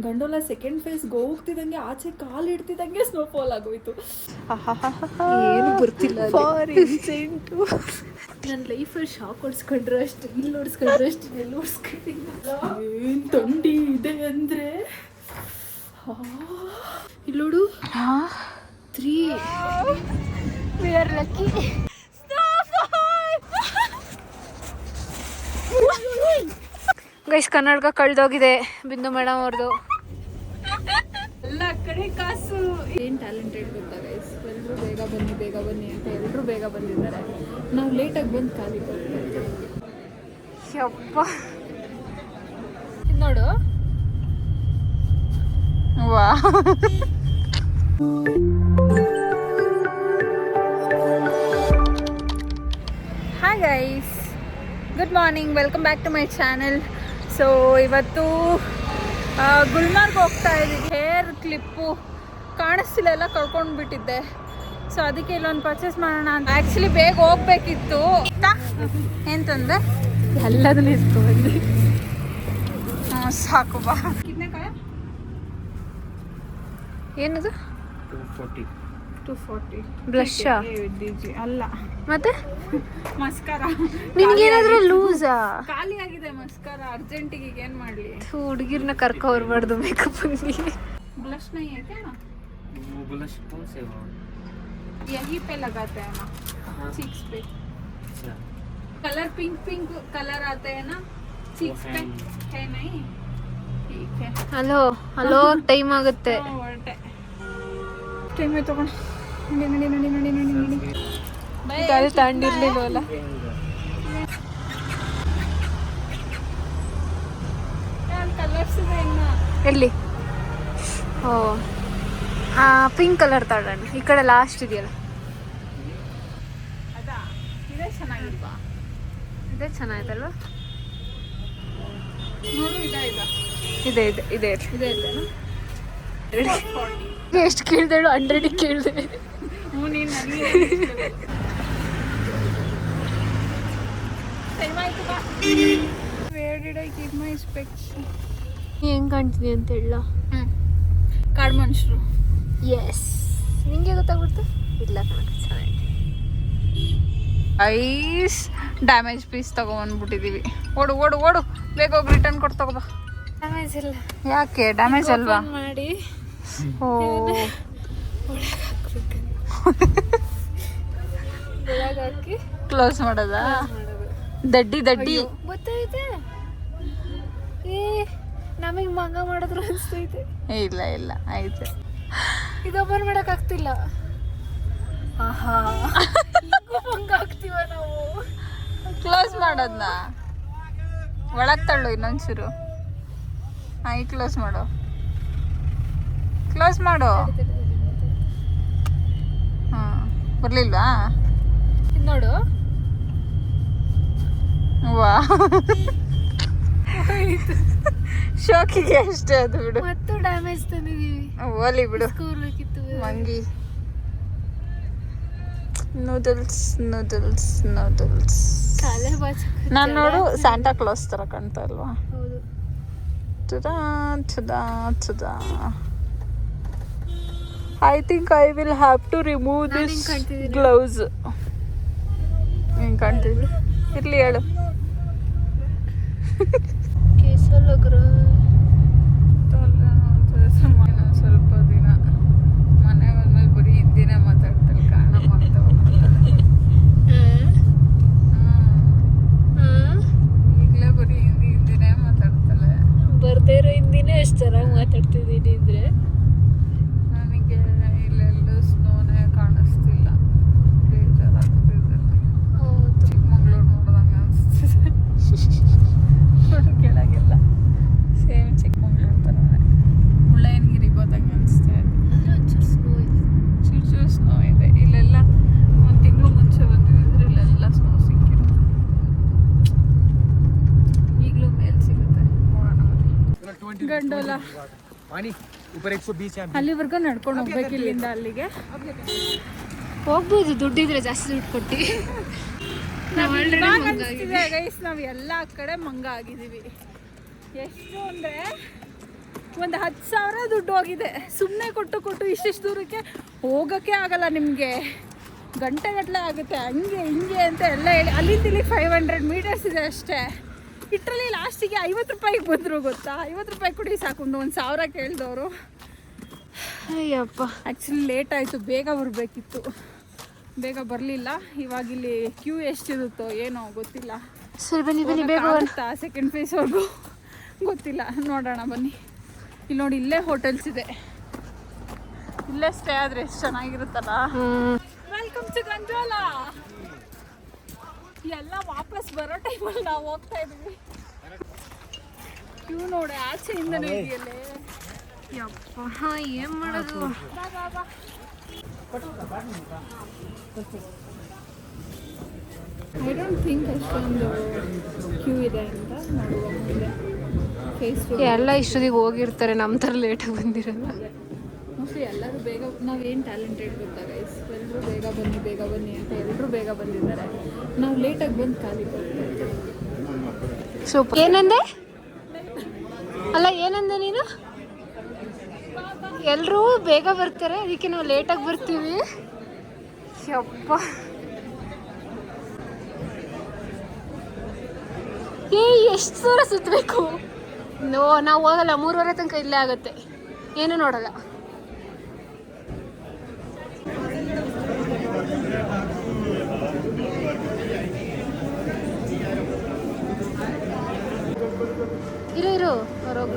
ಗಂಡೋಲ second ಫೇಸ್ಗೆ ಹೋಗ್ತಿದ್ದಂಗೆ ಆಚೆ ಕಾಲು ಇಡ್ತಿದ್ದಂಗೆ snowfall ಆಗೋಯ್ತು. ಏನು ಗೊತ್ತಿಲ್ಲ. ನನ್ನ ಲೈಫಲ್ಲಿ ಶಾಕ್ ಹೊಡ್ಸ್ಕೊಂಡ್ರೆ ಅಷ್ಟು, ಇಲ್ಲಿ ಹೊಡ್ಸ್ಕೊಂಡ್ರೆ ಅಷ್ಟು, ಎಲ್ಲಿ ಹೊಡ್ಸ್ಕೊಂಡಿಲ್ಲ. ಏನು ಥಂಡಿ ಇದೆ ಅಂದರೆ ಇಲ್ಲೋಡು 3 We are lucky. ಗೈಸ್ ಕನ್ನಡಕ ಕಳೆದೋಗಿದೆ ಬಿಂದು ಮೇಡಮ್ ಅವ್ರದ್ದು. ಎಲ್ಲ ಕಡೆ ಕಾಸು. ಏನು ಟ್ಯಾಲೆಂಟೆಡ್ ಗೊತ್ತಾ ಗೈಸ್, ಎಲ್ಲರೂ ಬೇಗ ಬನ್ನಿ ಅಂತ ಎಲ್ಲರೂ ಬೇಗ ಬಂದಿದ್ದಾರೆ. ನಾವು ಲೇಟಾಗಿ ಬಂದು ಖಾಲಿ ಬರ್ತೀವಿ. ಯಪ್ಪ ನೋಡು ವಾ. Hi guys, good morning, welcome back to my channel. So ಇವತ್ತು ಗುಲ್ಮಾರ್ಗ್ ಹೋಗ್ತಾ ಇದ್ದೀವಿ. ಹೇರ್ ಕ್ಲಿಪ್ಪು ಕಾಣಿಸ್ತಿಲ್ಲ, ಎಲ್ಲ ಕಳ್ಕೊಂಡು ಬಿಟ್ಟಿದ್ದೆ. ಸೊ ಅದಕ್ಕೆ ಇಲ್ಲೊಂದು ಪರ್ಚೇಸ್ ಮಾಡೋಣ ಅಂತ. ಆ್ಯಕ್ಚುಲಿ ಬೇಗ ಹೋಗ್ಬೇಕಿತ್ತು. ಏನು ತಂದೆ? ಎಲ್ಲದನ್ನ ಇಸ್ಕೊಂಡ್ಬಂದು. ಸಾಕು ಬಾ. ಏನದು? 240 ಬ್ಲಷಾ? ಅಲ್ಲ, ಮತ್ತೆ ಮಸ್ಕಾರ. ನಿನ್ಗೇನಾದ್ರೂ ಲೂಸಾ? ಖಾಲಿ ಆಗಿದೆ ಮಸ್ಕಾರ. ಅರ್ಜೆಂಟಿಗೆ ಏನು ಮಾಡಲಿ? ಹುಡುಗಿರ್ನ ಕರ್ಕೊಬರ್ಬಾರ್ದು ಮೇಕಪ್ ಅಂಗಡಿ. ब्लश नहीं है क्या ना? वो ब्लश कौन से वो? यहीं पे लगाते हैं ना, चीक्स पे. अच्छा, कलर पिंक कलर आते हैं ना चीक्स पे, है नहीं? ठीक है. ಹಲೋ ಟೈಮ್ ಆಗುತ್ತೆ. ಹೊರಟೆ ಟೈಮ್ ಆಯ್ತು. ನಡಿ. ಗಾಡಿ ತಗೊಂಡಿರ್ಲಿಲ್ವಲ್ಲ. ಕಲರ್ಸ್ ಇದೆ ಇನ್ನು. ಎಲ್ಲಿ? ಓ ಪಿಂಕ್ ಕಲರ್ ತಗೋಣ. ಈ ಕಡೆ ಲಾಸ್ಟ್ ಇದೆಯಲ್ಲ, ಅದಾ? ಇದೇ ಚೆನ್ನಾಗಿಲ್ವಾ? ಇದೇ ಚೆನ್ನಾಯ್ತಲ್ವ? ನೋಡು, ಇದೆ ಇದೆನಾ? ಎಷ್ಟು ಕೇಳಿದೆಳು? 100 ಕೇಳಿದೆ. ನೀನು ನನಗೆ ಟೈಮ್ ಆಯ್ತು ಬಾ. Where did I keep my specs? ಹೆಂಗ್ ಕಾಣ್ತೀನಿ ಅಂತ ಹೇಳ. ಕಾಡು ಮನುಷ್ಯರು. ಎಸ್, ನಿಂಗೆ ಗೊತ್ತಾಗ್ಬಿಡ್ತು? ಇಲ್ಲ ಕಣಕ್ಕೆ, ಚೆನ್ನಾಗಿ. ಐಸ್ ಡ್ಯಾಮೇಜ್ ಪೀಸ್ ತಗೊಂಡ್ಬಂದ್ಬಿಟ್ಟಿದೀವಿ. ಓಡು ಬೇಗ ಹೋಗಿ ರಿಟರ್ನ್ ಕೊಟ್ಟು ತಗೋಬಾ. ಡ್ಯಾಮೇಜ್ ಇಲ್ಲ. ಯಾಕೆ ಡ್ಯಾಮೇಜ್ ಅಲ್ವಾ? ಮಾಡಿ ಓ ಹಾಕಿ ಕ್ಲೋಸ್ ಮಾಡೋದಾ? ದಡ್ಡಿ ಗೊತ್ತೈತೆ. ಏ ನಮಗೆ ಮಂಗ ಮಾಡಿದ್ರು ಅನಿಸ್ತೈತೆ. ಇಲ್ಲ ಆಯ್ತು. ಇದು ಓಪನ್ ಮಾಡಕ್ ಆಗ್ತಿಲ್ಲ. ಆಹಾ, ಮಂಗ ಆಗ್ತೀವ ನಾವು. ಕ್ಲೋಸ್ ಮಾಡೋದ್ನ ಒಳಗ್ ತಳ್ಳು ಇನ್ನೊಂಚೂರು. ಈ ಕ್ಲೋಸ್ ಮಾಡು. ಬರ್ಲಿಲ್ವಾ? ನೋಡು. ವಾ, ಶೋಕಿಗೆ ಅಷ್ಟೇ ಅದು ಬಿಡು. ಮತ್ತು ಡ್ಯಾಮೇಜ್ ತಂದಿದೀವಿ. ಓಲಿ ಬಿಡು ಸ್ಕೂರ್ಬೇಕಿತ್ತು ಮಂಗಿ. ನೂಡಲ್ಸ್ ಕಾಲೇ ಬಾಚ್. ನಾನು ನೋಡು ಸ್ಯಾಂಟಾ ಕ್ಲಾಸ್ ತರ ಕಾಣ್ತಾ ಇಲ್ವಾ? ಹೌದು. ತುದಾ. I think I will have to remove this gloves. ಹೆಂಗ್ ಕಾಣ್ತಿದ್ವಿ? ಇರ್ಲಿ ಹೇಳು. ಸ್ವಲ್ಪ ದಿನ ಮನೆ ಬಂದ್ಮೇಲೆ ಬರೀ ಹಿಂದಿನೇ ಮಾತಾಡ್ತಾರೆ. ಕಾರಣ ಮಾಡ್ತಾ ಹೋಗ್ತಾರೆ. ಈಗಲೇ ಬರೀ ಹಿಂದಿನೇ ಮಾತಾಡ್ತಾಳೆ. ಬರ್ದೇ ಇರೋ ಹಿಂದಿನೇ ಎಷ್ಟು ಚೆನ್ನಾಗಿ ಮಾತಾಡ್ತಿದ್ದೀನಿ ಅಂದ್ರೆ. ನನಗೆ ಇಲ್ಲೆಲ್ಲೂ ಸ್ನೋನೇ ಕಾಣಿಸ್ತಿಲ್ಲ. ಬೇಜಾರಾಗ್ತಿದೆ. ಚಿಕ್ಕಮಂಗ್ಳೂರು ನೋಡ್ದಂಗೆ ಅನಿಸ್ತಿದೆ. ನೋಡು ಕೆಳಗೆಲ್ಲ ಸೇಮ್ ಚಿಕ್ಕಮಂಗ್ಳೂರು ಥರನೇ. ಮುಳ್ಳಯ್ಯನಗಿರಿ ಹೋದಂಗೆ ಅನಿಸ್ತಾ ಇದೆ. ಚೂರು ಸ್ನೋ ಇದೆ. ಇಲ್ಲೆಲ್ಲ 1 ತಿಂಗಳು ಮುಂಚೆ ಬಂದಿದ್ರೆ ಇಲ್ಲೆಲ್ಲ ಸ್ನೋ ಸಿಕ್ಕಿರುತ್ತೆ. ಈಗಲೂ ಮೇಲ್ ಸಿಗುತ್ತೆ. ನೋಡೋಣ. ಗಂಡೋಲ ಅಲ್ಲಿವರೆಗೂ ನಡ್ಕೊಂಡು ಹೋಗ್ಬೇಕು. ಇಲ್ಲಿಂದ ಅಲ್ಲಿಗೆ ಹೋಗ್ಬೋದು, ದುಡ್ಡಿದ್ರೆ ಜಾಸ್ತಿ ದುಡ್ಡು ಕೊಟ್ಟು. ಗೈಸ್ ನಾವು ಎಲ್ಲ ಕಡೆ ಮಂಗ ಆಗಿದ್ದೀವಿ. ಎಷ್ಟು ಅಂದರೆ ಒಂದು 10,000 ದುಡ್ಡು ಹೋಗಿದೆ. ಸುಮ್ಮನೆ ಕೊಟ್ಟು ಇಷ್ಟಿಷ್ಟು ದೂರಕ್ಕೆ ಹೋಗೋಕ್ಕೆ ಆಗಲ್ಲ ನಿಮಗೆ, ಗಂಟೆಗಟ್ಟಲೆ ಆಗುತ್ತೆ. ಹಂಗೆ ಹಿಂಗೆ ಅಂತ ಎಲ್ಲ ಹೇಳಿ ಅಲ್ಲಿಂದ ಇಲ್ಲಿ 500 ಮೀಟರ್ಸ್ ಇದೆ ಅಷ್ಟೇ. ಇಟ್ಟರಲ್ಲಿ ಲಾಸ್ಟಿಗೆ 50 ರೂಪಾಯಿಗೆ ಬಂದರು ಗೊತ್ತಾ. 50 ರೂಪಾಯಿ ಕೊಡಿ ಸಾಕೊಂಡು 1,000 ಕೇಳಿದವರು. ಅಯ್ಯಪ್ಪ, ಆ್ಯಕ್ಚುಲಿ ಲೇಟ್ ಆಯಿತು, ಬೇಗ ಬರಬೇಕಿತ್ತು, ಬೇಗ ಬರಲಿಲ್ಲ. ಇವಾಗ ಇಲ್ಲಿ ಕ್ಯೂ ಎಷ್ಟಿರುತ್ತೋ ಏನೋ ಗೊತ್ತಿಲ್ಲ. ಸರಿ ಬನ್ನಿ ಬನ್ನಿ ಬೇಗ ಆಗುತ್ತಾ ಸೆಕೆಂಡ್ ಫೇಸ್ವರೆಗೂ ಗೊತ್ತಿಲ್ಲ, ನೋಡೋಣ ಬನ್ನಿ. ಇಲ್ಲಿ ನೋಡಿ, ಇಲ್ಲೇ ಹೋಟೆಲ್ಸ್ ಇದೆ, ಇಲ್ಲೇ ಸ್ಟೇ ಆದರೆ ಎಷ್ಟು ಚೆನ್ನಾಗಿರುತ್ತಲ್ಲ. Welcome to ಗಂಜೋಲ. ಎಲ್ಲ ವಾಪಸ್ ಬರೋ ಟೈಮಲ್ಲಿ ನಾವು ಹೋಗ್ತಾ ಇದ್ದೀವಿ. ಕ್ಯೂ ನೋಡಿ ಆಚೆಯಿಂದನೇ ಇದೆಯಲ್ಲೇ. ಯಪ್ಪ, ಹಾಂ ಏನು ಮಾಡೋದು. ಬಾ ಬಾ ಬಾ. ಐ ಡೋಂಟ್ ಥಿಂಕ್ ಅಷ್ಟೊಂದು ಕ್ಯೂ ಇದೆ ಅಂತ. ನೋಡುವ ಮುಂದೆ ಫೇಸ್ ಎಲ್ಲ ಇಷ್ಟೊತ್ತಿಗೆ ಹೋಗಿರ್ತಾರೆ, ನಮ್ಮ ಥರ ಲೇಟಾಗಿ ಬಂದಿರಲ್ಲ. ಮೋಸ್ಟ್ಲಿ ಎಲ್ಲರೂ ಬೇಗ, ನಾವೇನು ಟ್ಯಾಲೆಂಟೆಡ್ ಗೊತ್ತಾ ಗೈಸ್, ಎಲ್ಲರೂ ಬೇಗ ಬನ್ನಿ ಅಂತ ಎಲ್ಲರೂ ಬೇಗ ಬಂದಿದ್ದಾರೆ. ನಾವು ಲೇಟಾಗಿ ಬಂದು ಖಾಲಿ ಬರ್ತೀವಿ. ಸೂಪರ್. ಏನಂದೆ? ಅಲ್ಲ ಏನಂದೆ ನೀನು? ಎಲ್ಲರೂ ಬೇಗ ಬರ್ತಾರೆ, ಅದಕ್ಕೆ ನಾವು ಲೇಟಾಗಿ ಬರ್ತೀವಿ. ಯಪ್ಪ, ಎಷ್ಟು ದೂರ ಸುತ್ತಬೇಕು? ನಾವು ಹೋಗಲ್ಲ, 3:30 ತನಕ ಇಲ್ಲೇ ಆಗುತ್ತೆ, ಏನು ನೋಡಲ್ಲ. ಇರು ಹೊರಗೆ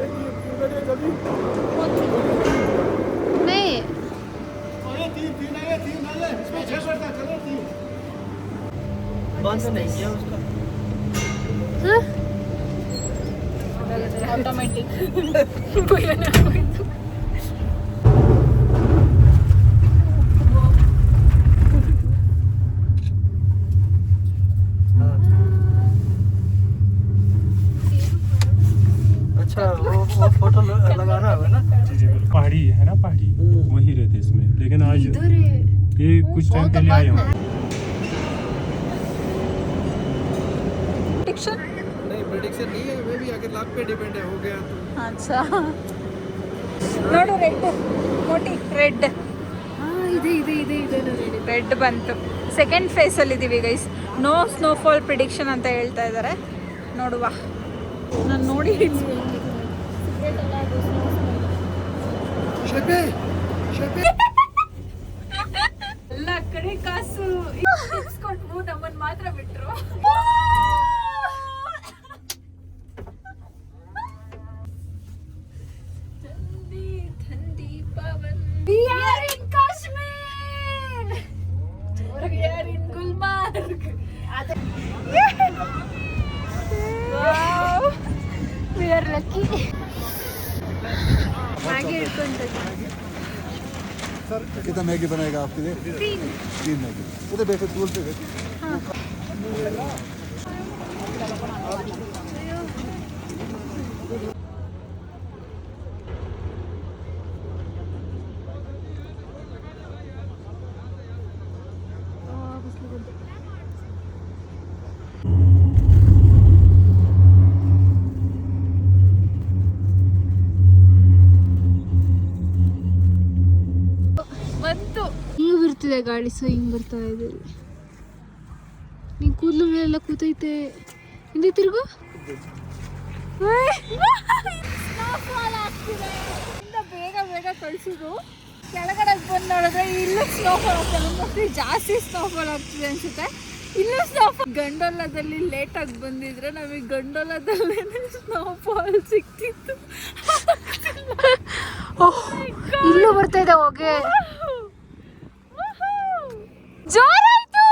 ಆಟೋಮೆಟಿಕ್. अच्छा वो फोटो लगाना है ना। जी पहाड़ी है ना, पहाड़ी वही रहते इसमें, लेकिन आज ये कुछ टाइम पहले आए हैं। नहीं प्रेडिक्शन नहीं है, वे भी आगे लाख पे डिपेंड है, हो गया तो। अच्छा ನೋಡು, ರೆಡ್ ಮೋಟಿ, ರೆಡ್ ರೆಡ್ ಬಂತು. ಸೆಕೆಂಡ್ ಫೇಸಲ್ಲಿ ಇದ್ದೀವಿ ಗೈಸ್. ನೋ ಸ್ನೋಫಾಲ್ ಪ್ರಿಡಿಕ್ಷನ್ ಅಂತ ಹೇಳ್ತಾ ಇದ್ದಾರೆ. ನೋಡುವ, ನಾನು ನೋಡಿ ಎಲ್ಲ ಕಡೆ ಕಾಸು ಕೊಟ್ಟು ನಮ್ಮನ್ನು ಮಾತ್ರ ಬಿಟ್ರು. We are in Kashmir. We are in Gulmarg. Wow. We are lucky. ಹಾಗೆ ಇಟ್ಕೊಂತ सर कितना मैगी बनाएगा आपके लिए? 3 मैगी। उधर बैठो, टूल पे बैठो। ಹಿಂಗೆ ಬರ್ತಿದೆ ಗಾಳಿ, ಸೊ ಹಿಂಗೆ ಬರ್ತಾ ಇದೆ. ನೀನು ಕೂದಲು ಮೇಲೆಲ್ಲ ಕೂತೈತೆ. ಹಿಂದೆ ತಿರುಗು. ಬೇಗ ಬೇಗ ಕಳಿಸಿದ್ರು. ಕೆಳಗಡೆ ಬಂದು ನೋಡಿದ್ರೆ ಇಲ್ಲೂ ಸ್ನೋಫಾಲ್ ಆಗ್ತದೆ. ಮೋಸ್ಟ್ಲಿ ಜಾಸ್ತಿ ಸ್ನೋಫಾಲ್ ಆಗ್ತಿದೆ ಅನ್ಸುತ್ತೆ. ಇಲ್ಲೂ ಸ್ನೋಫಾಲ್. ಗಂಡೋಲದಲ್ಲಿ ಲೇಟಾಗಿ ಬಂದಿದ್ರೆ ನಮಗೆ ಗಂಡೋಲದಲ್ಲೇ ಸ್ನೋಫಾಲ್ ಸಿಕ್ತಿತ್ತು. ಇಲ್ಲೂ ಬರ್ತಾ ಇದೆ ಹೊಗೆ, ಜೋರಾಯ್ತು.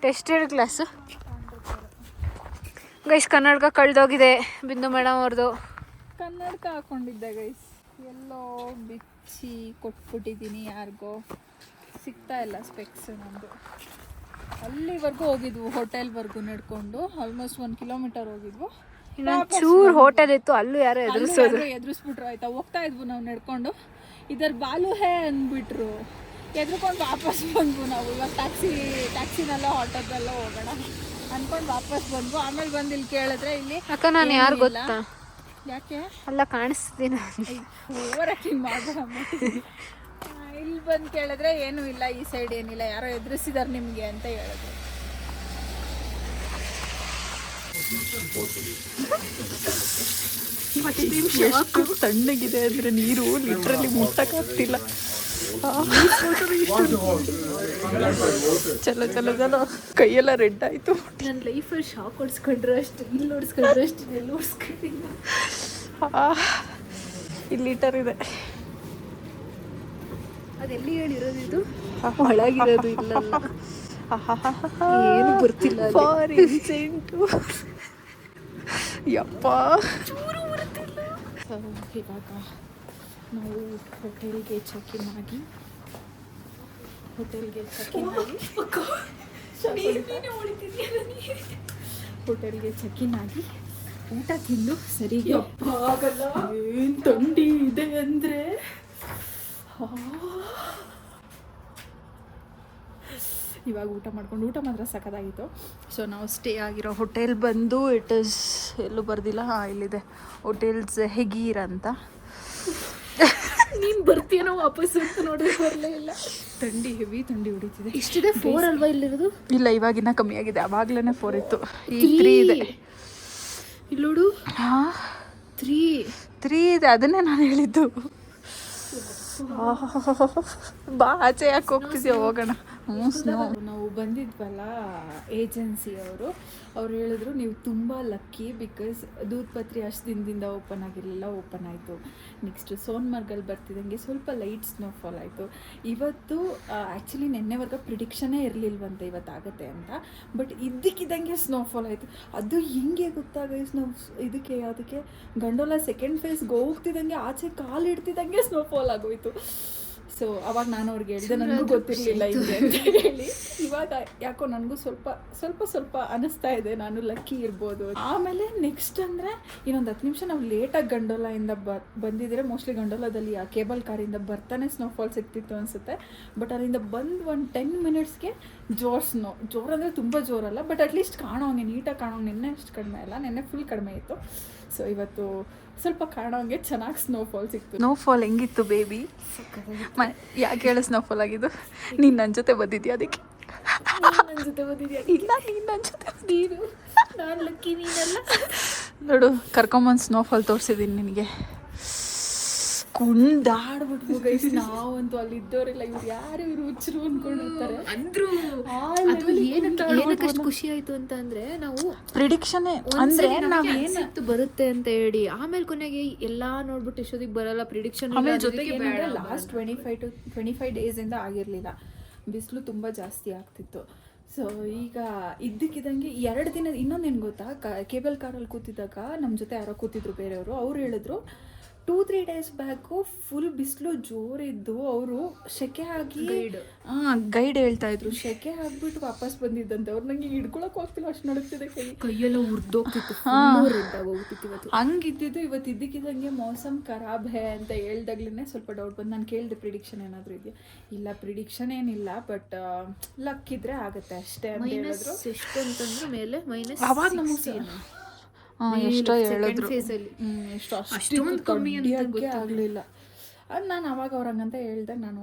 Tested class guys. ಕನ್ನಡಕ ಕಳೆದೋಗಿದೆ ಬಿಂದು ಮೇಡಮ್ ಅವ್ರದ್ದು. ಕನ್ನಡಕ ಹಾಕೊಂಡಿದ್ದೆ ಗೈಸ್, ಎಲ್ಲೋ ಬಿಚ್ಚಿ ಕೊಟ್ಬಿಟ್ಟಿದ್ದೀನಿ. ಯಾರಿಗೋ ಸಿಗ್ತಾ ಇಲ್ಲ ಸ್ಪೆಕ್ಸ್ ನಮ್ಮದು. ಅಲ್ಲಿವರೆಗೂ ಹೋಗಿದ್ವು, ಹೋಟೆಲ್ವರೆಗೂ ನಡ್ಕೊಂಡು ಆಲ್ಮೋಸ್ಟ್ 1 ಕಿಲೋಮೀಟರ್ ಹೋಗಿದ್ವು. ಇನ್ನೊಂದು ಚೂರು ಹೋಟೆಲ್ ಇತ್ತು, ಅಲ್ಲೂ ಯಾರೋ ಎದುರಿಸೋದು. ಎದುರಿಸ್ಬಿಟ್ರು ಆಯ್ತಾ. ಹೋಗ್ತಾ ಇದ್ವು ನಾವು ನಡ್ಕೊಂಡು, ಇದರ ಬಾಲು ಹೇ ಅಂದ್ಬಿಟ್ರು, ಎದ್ರುಕೊಂಡು ವಾಪಸ್ ಬಂದ್ವು. ನಾವು ಇವಾಗ ಟ್ಯಾಕ್ಸಿನಲ್ಲ ಆಟೋದಲ್ಲ ಹೋಗೋಣ ಅನ್ಕೊಂಡು ವಾಪಸ್ ಬಂದ್ವು. ಆಮೇಲೆ ಬಂದು ಇಲ್ಲಿ ಕೇಳಿದ್ರೆ ಇಲ್ಲಿ ಅಕ್ಕ ನಾನು ಯಾರು ಗೊತ್ತಾ? ಯಾಕೆ ಅಲ್ಲ ಕಾಣಿಸ್ತೀನಿ, ಓವರ್ ಆಕ್ಟಿಂಗ್ ಮಾಡೋಣ. ಇಲ್ಲಿ ಬಂದು ಕೇಳಿದ್ರೆ ಏನೂ ಇಲ್ಲ, ಈ ಸೈಡ್ ಏನಿಲ್ಲ, ಯಾರೋ ಎದುರಿಸಿದಾರೆ ನಿಮಗೆ ಅಂತ ಹೇಳಿದ್ರು. ಎಷ್ಟು ತಣ್ಣಗಿದೆ ಅಂದರೆ ನೀರು ಲಿಟ್ರಲಿ ಮುಟ್ಟಕ್ಕಾಗ್ತಿಲ್ಲ. ಚಲೋ ಚಲೋ ಚಲೋ ಕೈಯೆಲ್ಲ ರೆಡ್ ಆಯಿತು. ನನ್ನ ಲೈಫಲ್ಲಿ ಶಾಕ್ ಹೊಡ್ಸ್ಕೊಂಡ್ರೆ ಅಷ್ಟು, ಇಲ್ಲಿ ಹೊಡ್ಸ್ಕೊಂಡ್ರೆ ಅಷ್ಟು, ಇಲ್ಲಿ ಹೊಡ್ಸ್ಕೊಂಡಿಲ್ಲ. ಇಲ್ಲಿ ಲೀಟರ್ ಇದೆ. ಅದೆಲ್ಲಿ ಹೇಳಿರೋದು? ಇದು ಒಳಗಿರೋದು ಇಲ್ಲ, ಏನು ಬರ್ತಿಲ್ಲ. ಫಾರ್ ಇನ್ಸೆಂಟು ಯಪ್ಪ ಚೂರು ಬರ್ತಿಲ್ಲ. ಇವಾಗ ನಾವು ಹೋಟೆಲ್ಗೆ ಚೆಕ್ ಇನ್ ಆಗಿ ಹೋಟೆಲ್ಗೆ ಚೆಕ್ ಇನ್ ಆಗಿ ಊಟ ತಿಂದು ಸರಿ. ಏನು ಥಂಡಿ ಇದೆ ಅಂದರೆ ಇವಾಗ ಊಟ ಮಾತ್ರ ಸಖತ್ತಾಗಿತ್ತು. ಸೊ ನಾವು ಸ್ಟೇ ಆಗಿರೋ ಹೋಟೆಲ್ ಬಂದು ಇಟ್ ಇಸ್ ಎಲ್ಲೂ ಬರ್ದಿಲ್ಲ, ಇಲ್ಲಿದೆ, ಹೋಟೆಲ್ ಝೆಹಗೀರ್ ಅಂತ. ನೀನು ಬರ್ತೀಯನೋ ವಾಪಸ್ ಅಂತ ನೋಡಿದ್ರೆ ಬರಲೇ ಇಲ್ಲ. ಥಂಡಿ ಹೆವಿ ಥಂಡಿ ಹೊಡಿತಿದೆ. ಇಷ್ಟಿದೆ 4 ಅಲ್ವಾ ಇಲ್ಲಿರೋದು? ಇಲ್ಲ, ಇವಾಗಿನ್ನ ಕಮ್ಮಿ ಆಗಿದೆ. ಆವಾಗಲೇ 4 ಇತ್ತು, ಈಗ 3 ಇದೆ. ಇಲ್ಲೋಡು, 3 ಇದೆ. ಅದನ್ನೇ ನಾನು ಹೇಳಿದ್ದು. ಬಾ ಆಚೆ ಯಾಕೆ ಹೋಗ್ತಿದ್ಯಾ, ಹೋಗೋಣ. ನಾವು ಬಂದಿದ್ವಲ್ಲ ಏಜೆನ್ಸಿಯವರು, ಅವ್ರು ಹೇಳಿದ್ರು ನೀವು ತುಂಬ ಲಕ್ಕಿ, ಬಿಕಾಸ್ ದೂದ್ಪತ್ರಿ ಅಷ್ಟು ದಿನದಿಂದ ಓಪನ್ ಆಗಿರಲಿಲ್ಲ, ಓಪನ್ ಆಯಿತು. ನೆಕ್ಸ್ಟು ಸೋನ್ಮರ್ಗಲ್ಲಿ ಬರ್ತಿದ್ದಂಗೆ ಸ್ವಲ್ಪ ಲೈಟ್ ಸ್ನೋಫಾಲ್ ಆಯಿತು. ಇವತ್ತು ಆ್ಯಕ್ಚುಲಿ ನೆನ್ನೆವರೆಗೆ ಪ್ರಿಡಿಕ್ಷನೇ ಇರಲಿಲ್ವಂತೆ ಇವತ್ತಾಗತ್ತೆ ಅಂತ, ಬಟ್ ಇದ್ದಕ್ಕಿದ್ದಂಗೆ ಸ್ನೋಫಾಲ್ ಆಯಿತು. ಅದು ಹೆಂಗೆ ಗೊತ್ತಾಗೈತೆ, ನಾವು ಅದಕ್ಕೆ ಗಂಡೋಲ ಸೆಕೆಂಡ್ ಫೇಸ್ಗೆ ಹೋಗ್ತಿದ್ದಂಗೆ ಆಚೆ ಕಾಲು ಇಡ್ತಿದ್ದಂಗೆ ಸ್ನೋಫಾಲ್ ಆಗೋಯ್ತು. ಸೊ ಅವಾಗ ನಾನು ಅವ್ರಿಗೆ ಹೇಳಿದೆ, ನನಗೂ ಗೊತ್ತಿರಲಿಲ್ಲ ಹಿಂಗೆ ಅಂತ ಹೇಳಿ. ಇವಾಗ ಯಾಕೋ ನನಗೂ ಸ್ವಲ್ಪ ಅನ್ನಿಸ್ತಾ ಇದೆ ನಾನು ಲಕ್ಕಿ ಇರ್ಬೋದು. ಆಮೇಲೆ ನೆಕ್ಸ್ಟ್ ಅಂದರೆ ಇನ್ನೊಂದು 10 ನಿಮಿಷ ನಾವು ಲೇಟಾಗಿ ಗಂಡೋಲಾಯಿಂದ ಬಂದಿದ್ರೆ ಮೋಸ್ಟ್ಲಿ ಗಂಡೋಲಾದಲ್ಲಿ ಆ ಕೇಬಲ್ ಕಾರಿಂದ ಬರ್ತಾನೆ ಸ್ನೋಫಾಲ್ ಸಿಗ್ತಿತ್ತು ಅನಿಸುತ್ತೆ. ಬಟ್ ಅಲ್ಲಿಂದ ಬಂದು ಒಂದು 10 ಮಿನಿಟ್ಸ್ಗೆ ಜೋರು ಅಂದರೆ ತುಂಬ ಜೋರಲ್ಲ, ಬಟ್ ಅಟ್ಲೀಸ್ಟ್ ಕಾಣೋಂಗೆ, ನೀಟಾಗಿ ಕಾಣೋಂಗೆ. ನಿನ್ನೆ ಅಷ್ಟು ಕಡಿಮೆ ಅಲ್ಲ, ನಿನ್ನೆ ಫುಲ್ ಕಡಿಮೆ ಇತ್ತು. ಸೊ ಇವತ್ತು ಸ್ವಲ್ಪ ಕಾಣೋಂಗೆ ಚೆನ್ನಾಗಿ ಸ್ನೋಫಾಲ್ ಸಿಕ್ತು. ಸ್ನೋಫಾಲ್ ಹೆಂಗಿತ್ತು ಬೇಬಿ? ಯಾಕೆ ಹೇಳು ಸ್ನೋಫಾಲ್ ಆಗಿದ್ದು? ನೀನು ನನ್ನ ಜೊತೆ ಬಂದಿದ್ಯಾ ಅದಕ್ಕೆ? ನನ್ನ ಜೊತೆ ಬಂದಿದ್ಯಾ? ಇಲ್ಲ, ನೀನು ನನ್ನ ಜೊತೆ, ನೀನು ನಾನು ಲಕ್ಕಿ, ನೀನಲ್ಲ. ನೋಡು, ಕರ್ಕೊಂಬಂದು ಸ್ನೋಫಾಲ್ ತೋರಿಸಿದ್ದೀನಿ ನಿನಗೆ. ಕುಂದಾಡ್ಬಿಟ್ವು ಗೈಸ್. ನಾವಂತೂ ಅಲ್ಲಿ ಇದ್ದವರೆಲ್ಲ ಇವ್ರು ಹುಚ್ಚರು ಅನ್ಕೊಂಡಿರ್ತಾರೆ ಅಂದ್ರು. ಏನಕ್ಕಷ್ಟು ಖುಷಿ ಆಯ್ತು ಅಂತ ಅಂದ್ರೆ, ನಾವು ಪ್ರಿಡಿಕ್ಷನ್ ಅಂದ್ರೆ ನಾವೇನು ಬರುತ್ತೆ ಅಂತ ಹೇಳಿ, ಆಮೇಲೆ ಕೊನೆಗೆ ಎಲ್ಲಾ ನೋಡ್ಬಿಟ್ಟು ಎಷ್ಟೊತ್ತಿಗೆ ಬರಲ್ಲ ಪ್ರಿಡಿಕ್ಷನ್. ಆಮೇಲೆ ಜೊತೆಗೆ ಲಾಸ್ಟ್ 25 ಡೇಸಿಂದ ಆಗಿರಲಿಲ್ಲ, ಬಿಸಿಲು ತುಂಬ ಜಾಸ್ತಿ ಆಗ್ತಿತ್ತು. ಸೊ ಈಗ ಇದ್ದಕ್ಕಿದ್ದಂಗೆ 2 ದಿನ. ಇನ್ನೊಂದೇನು ಗೊತ್ತಾ, ಕೇಬಲ್ ಕಾರಲ್ಲಿ ಕೂತಿದ್ದಾಗ ನಮ್ಮ ಜೊತೆ ಯಾರೋ ಕೂತಿದ್ರು ಬೇರೆಯವರು, ಅವ್ರು ಹೇಳಿದ್ರು 2-3 ಡೇಸ್ ಬ್ಯಾಕು ಫುಲ್ ಬಿಸಿಲು ಜೋರಿದ್ದು, ಅವರು ಶೆಕೆ ಆಗಿ ಗೈಡ್ ಹೇಳ್ತಾ ಇದ್ರು, ಶೆಕೆ ಆಗಿಬಿಟ್ಟು ವಾಪಸ್ ಬಂದಿದ್ದಂತೆ. ಅವ್ರು ನಂಗೆ ಹಿಡ್ಕೊಳಕ್ಕೆ ಹೋಗ್ತಿಲ್ಲ, ಅಷ್ಟು ನಡುತ್ತಿದೆ, ಕೈಯೆಲ್ಲ ಉರ್ದೋಗ್ತಿತ್ತು, ಹಂಗಿದ್ದಿದ್ದು. ಇವತ್ತು ಇದ್ದಕ್ಕಿದ್ದಂಗೆ ಮೌಸಮ್ ಖರಾಬ್ ಹೇ ಅಂತ ಹೇಳ್ದಾಗ್ಲೇ ಸ್ವಲ್ಪ ಡೌಟ್ ಬಂದು ನಾನು ಕೇಳಿದೆ, ಪ್ರಿಡಿಕ್ಷನ್ ಏನಾದರೂ ಇದೆಯಾ? ಇಲ್ಲ, ಪ್ರಿಡಿಕ್ಷನ್ ಏನಿಲ್ಲ, ಬಟ್ ಲಕ್ ಇದ್ರೆ ಆಗುತ್ತೆ ಅಷ್ಟೇ ಅಂತ ಹೇಳಿದ್ರು. ಎಷ್ಟು ಅಂತಂದ್ರೆ ಮೇಲೆ ಮೈನಸ್ ಅವಾಗ ನಮಗೆ ಎಷ್ಟೋ ಹೇಳಿದ್ರು, ಅಷ್ಟೊಂದು ಕಮ್ಮಿ ಆಗಲಿಲ್ಲ. ಅದು ನಾನು ಅವಾಗ ಅವ್ರು ಹಂಗಂತ ಹೇಳ್ದೆ, ನಾನು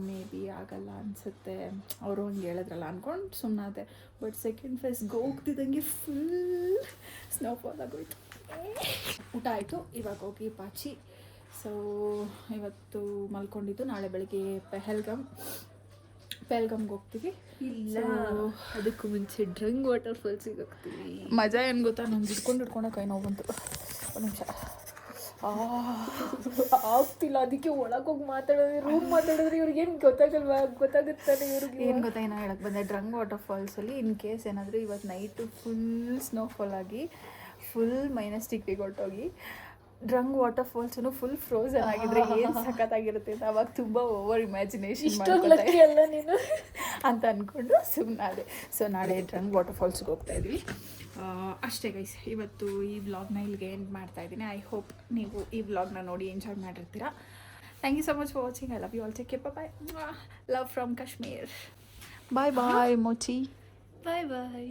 ಮೇ ಬಿ ಆಗಲ್ಲ ಅನಿಸುತ್ತೆ, ಅವರು ಹಂಗೆ ಹೇಳಿದ್ರಲ್ಲ ಅಂದ್ಕೊಂಡು ಸುಮ್ಮನಾದೆ. ಬಟ್ ಸೆಕೆಂಡ್ ಫೇಸ್ಗೆ ಹೋಗ್ತಿದ್ದಂಗೆ ಫುಲ್ ಸ್ನೋಫಾಲ್ ಆಗೋಯ್ತು. ಊಟ ಆಯಿತು, ಇವಾಗ ಹೋಗಿ ಪಾಚಿ. ಸೊ ಇವತ್ತು ಮಲ್ಕೊಂಡಿದ್ದು, ನಾಳೆ ಬೆಳಗ್ಗೆ ಪೆಹಲ್ಗಾಮ್ಗೆ ಹೋಗ್ತೀವಿ. ಇಲ್ಲ, ಅದಕ್ಕೂ ಮುಂಚೆ ಡ್ರಂಗ್ ವಾಟರ್ ಫಾಲ್ಸಿಗೆ ಹೋಗ್ತೀವಿ. ಮಜಾ ಏನು ಗೊತ್ತಾ, ನಂಗೆ ಹಿಡ್ಕೊಂಡು ಕೈ ನೋವು ಬಂತು. ಒಂದು ನಿಮಿಷ ಆಗ್ತಿಲ್ಲ, ಅದಕ್ಕೆ ಒಳಗೆ ಹೋಗಿ ಮಾತಾಡಿದ್ರೆ ಇವ್ರಿಗೇನು ಗೊತ್ತಾಗುತ್ತಾನೆ ಇವ್ರಿಗೆ. ಏನು ಗೊತ್ತಾ, ಏನೋ ಹೇಳಕ್ಕೆ ಬಂದೆ, ಡ್ರಂಗ್ ವಾಟರ್ ಫಾಲ್ಸಲ್ಲಿ ಇನ್ ಕೇಸ್ ಏನಾದರೂ ಇವತ್ತು ನೈಟು ಫುಲ್ ಸ್ನೋಫಾಲ್ ಆಗಿ ಫುಲ್ -ಡಿಗ್ರಿಗೆ ಹೊರಟೋಗಿ ಡ್ರಂಗ್ ವಾಟರ್ ಫಾಲ್ಸೂ ಫುಲ್ ಫ್ರೋಸನ್ ಆಗಿದ್ರೆ ಏನು ಸಖತ್ತಾಗಿರುತ್ತೆ ಅಂತ ಅವಾಗ ತುಂಬ ಓವರ್ ಇಮ್ಯಾಜಿನೇಷನ್ ಅಲ್ಲ ನೀನು ಅಂತ ಅಂದ್ಕೊಂಡು ಸುಮ್ಮನಾದೆ. ಸೊ ನಾಳೆ ಡ್ರಂಗ್ ವಾಟರ್ ಫಾಲ್ಸ್ಗೆ ಹೋಗ್ತಾ ಇದ್ವಿ. ಅಷ್ಟೇ ಗೈಸ್, ಇವತ್ತು ಈ ವ್ಲಾಗ್ನ ಇಲ್ಲಿಗೆ ಎಂಡ್ ಮಾಡ್ತಾ ಇದ್ದೀನಿ. ಐ ಹೋಪ್ ನೀವು ಈ ವ್ಲಾಗ್ನ ನೋಡಿ ಎಂಜಾಯ್ ಮಾಡಿರ್ತೀರಾ. Thank you so much for watching. I love you all. Take care. Bye. Love from Kashmir. Bye bye Mochi. Bye bye.